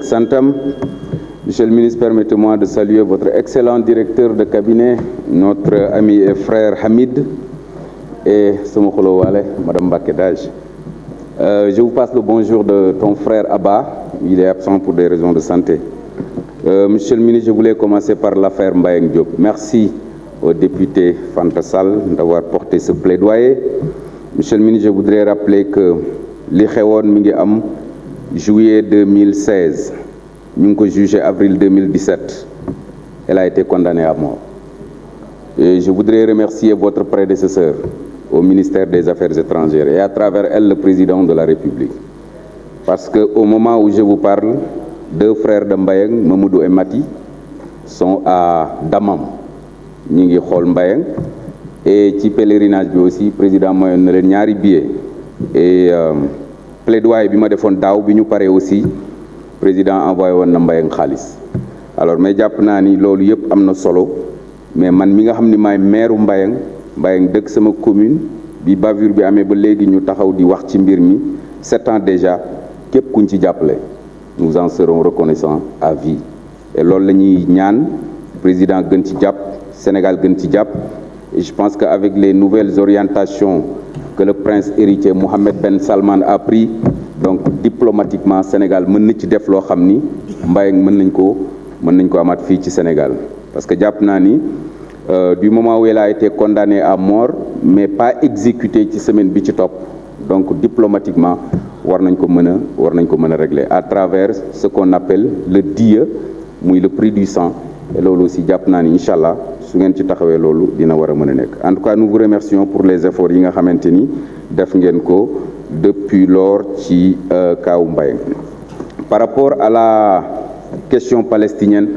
Santam, Monsieur le ministre, permettez-moi de saluer votre excellent directeur de cabinet, notre ami et frère Hamid, et Somokholo Wale, Madame Bakedaj. Je vous passe le bonjour de ton frère Abba, il est absent pour des raisons de santé. Monsieur le ministre, je voulais commencer par l'affaire Mbayang Diop. Merci au député Fanta Sall d'avoir porté ce plaidoyer. Monsieur le ministre, je voudrais rappeler que li xewoon mi ngi am juillet 2016 ñu ngi ko jugé avril 2017. Elle a été condamnée à mort. Et je voudrais remercier votre prédécesseur au ministère des Affaires étrangères et à travers elle le président de la République. Parce qu'au moment où je vous parle, deux frères de Mbayang, Mamoudou et Mati, sont à Damam. Ñu ngi xool Mbayang et ci pèlerinage bi aussi président mayoon na leen ñaari billet et plaidoyer bi ma defoon daaw bi ñu paree aussi président envoyé woon na Mbayang xaalis. Alors mais jàpp naa ni loolu yëpp am na solo mais man mi nga xam ni maay maire Mbayang dëkk sama commune bi bavure bi amee ba léegi ñu taxaw di wax ci mbir mi 7 ans déjà képp kuñ ci jàppale nous en serons reconnaissants à vie. Et loolu la ñuy ñaan président gën ci jàpp Sénégal gën ci jàpp. Et je pense qu'avec les nouvelles orientations que le prince héritier Mohammed Ben Salman a pris, donc diplomatiquement Sénégal mën na ci def loo xam ni Mbayang mën nañ ko amaat fii ci Sénégal. Parce que jàpp naa ni du moment où elle a été condamnée à mort mais pas exécutée ci semaine bi ci topp, donc diplomatiquement war nañ ko mën a régler à travers ce qu'on appelle le DIE muy le prix du sang. Et loolu aussi jàpp naa ni incha allah su ngeen ci taxawee loolu dina war a mën a nekk. En tout cas nous vous remercions pour les efforts yi nga xamante ni def ngeen ko depuis lors ci kaawu Mbayang. Par rapport à la question palestinienne,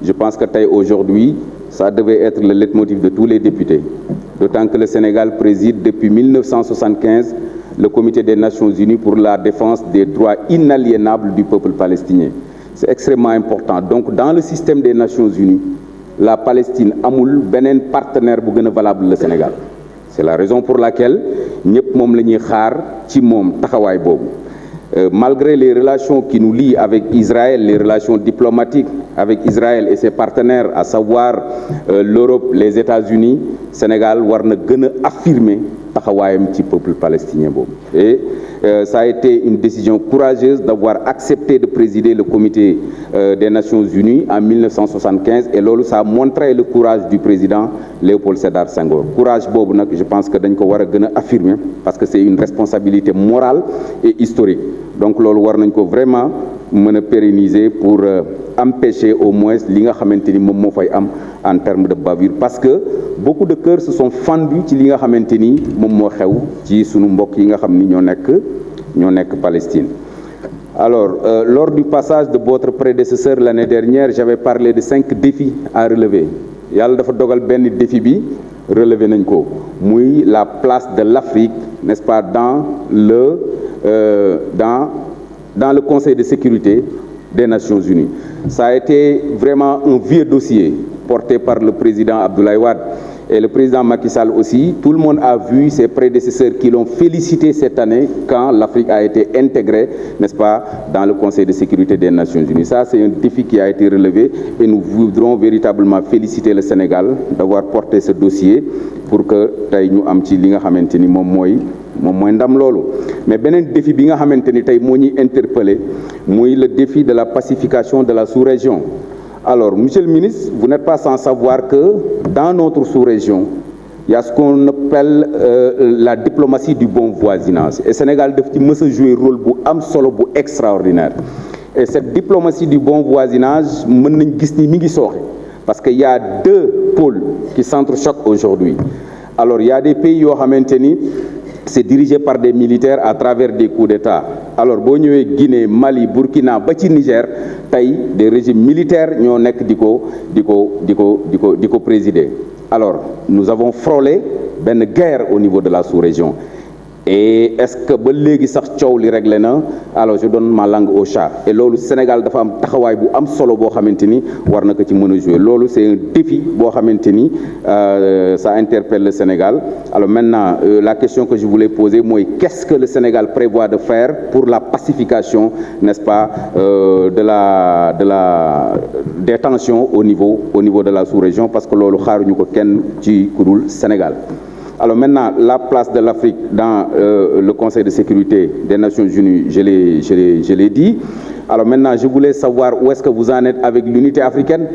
je pense que tey aujourd'hui ça devait être le leitmotiv de tous les députés, d'autant que le Sénégal préside depuis 1975 le Comité des Nations Unies pour la défense des droits inaliénables du peuple palestinien. C'est extrêmement important. Donc dans le système des Nations Unies, la Palestine amul beneen partenaire bu gën a valable le Sénégal. C'est la raison pour laquelle ñëpp moom la ñuy xaar ci moom taxawaay boobu. Malgré les relations qui nous lient avec Israël, les relations diplomatiques avec Israël et ses partenaires, à savoir l'Europe, les États-Unis, Sénégal war na gën a affirmer taxawaayam ci peuple palestinien boobu. Et ça a été une décision courageuse d'avoir accepté de présider le comité des Nations Unies en 1975 et loolu ça a montré le courage du président Léopold Sédar Senghor. Courage boobu nag je pense que dañ ko war a gën a affirmer parce que c'est une responsabilité morale et historique. Donc loolu war nañ ko vraiment mën a pérenniser pour empêcher au moins li nga xamante ni moom moo fay am en termes de bavure, parce que beaucoup de cœurs se sont fendus ci li nga xamante ni moom moo xew ci sunu mbokk yi nga xam ni ñoo nekk Palestine. Alors lors du passage de votre prédécesseur l'année dernière, j'avais parlé de 5 défis à relever. Yàlla dafa dogal benn défi bi relever nañ ko muy la place de l'Afrique, n'est-ce pas, dans le Conseil de sécurité des Nations Unies. Ça a été vraiment un vieux dossier porté par le président Abdoulaye Wade et le président Macky Sall aussi. Tout le monde a vu ses prédécesseurs qui l'ont félicité cette année quand l'Afrique a été intégrée, n'est-ce pas, dans le Conseil de sécurité des Nations Unies. Ça, c'est un défi qui a été relevé et nous voudrons véritablement féliciter le Sénégal d'avoir porté ce dossier pour que tey ñu am ci li nga xamante ni moom mooy ndam loolu. Mais beneen défi bi nga xamante ni tey moo ñuy interpellé muy le défi de la pacification de la sous-région. Alors, monsieur le ministre, vous n'êtes pas sans savoir que dans notre sous-région, il y a ce qu'on appelle la diplomatie du bon voisinage. Et Sénégal daf ci mës a jouer rôle bu am solo bu extraordinaire. Et cette diplomatie du bon voisinage mën nañ gis ni mi ngi sooxe parce que y a 2 pôles qui s'entrechoquent aujourd'hui. Alors, il y a des pays yoo xamante ni c'est dirigé par des militaires à travers des coups d'État. Alors boo ñëwee Guinée, Mali, Burkina ba ci Niger tey des régimes militaires ñoo nekk di ko présider. Alors nous avons frôlé benn guerre au niveau de la sous-région Et est-ce que ba léegi sax coow li réglé na? Alors je donne ma langue au chat. Et loolu Sénégal dafa am taxawaay bu am solo boo xamante ni war na ko ci mën a jouer. Loolu c'est un défi boo xamante ni ça interpelle le Sénégal. Alors maintenant la question que je voulais poser mooy qu'est-ce que le Sénégal prévoit de faire pour la pacification, n'est-ce pas, des tensions au niveau de la sous-région, parce que loolu xaaruñu ko kenn ci ku dul Sénégal. Alors maintenant, la place de l'Afrique dans le Conseil de sécurité des Nations Unies, je l'ai dit. Alors maintenant, je voulais savoir où est-ce que vous en êtes avec l'unité africaine,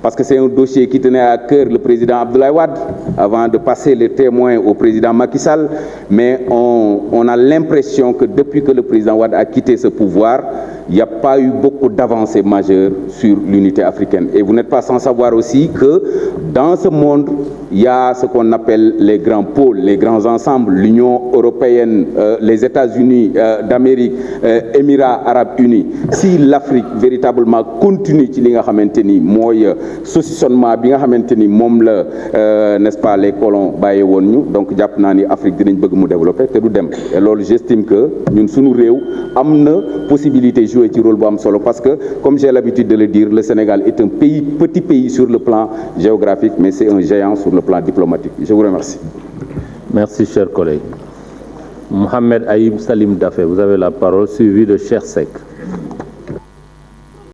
parce que c'est un dossier qui tenait à cœur le président Abdoulaye Wade, avant de passer les témoins au président Macky Sall. Mais on a l'impression que depuis que le président Wade a quitté ce pouvoir, il n'y a pas eu beaucoup d'avancées majeures sur l'unité africaine. Et vous n'êtes pas sans savoir aussi que dans ce monde, il y a ce qu'on appelle les grands pôles, les grands ensembles, l'Union européenne, les États-Unis d'Amérique, Émirats arabes unis. Si l'Afrique véritablement continue ci li nga xamante ni mooy saucissonnement bi nga xamante ni moom la n'est-ce pas les colons bàyyee woon ñu, donc jàpp naa ni Afrique dinañ bëgg mu développer te du dem. Et loolu j'estime que ñun suñu réew am na possibilité jouer ci rôle bu am solo, parce que comme j'ai l'habitude de le dire, le Sénégal est un petit pays sur le plan géographique, mais c'est un géant sur le plan diplomatique. Je vous remercie. Merci, cher collègue. Mohamed Aïb Salim Dafé, vous avez la parole, suivi de Cheikh Seck.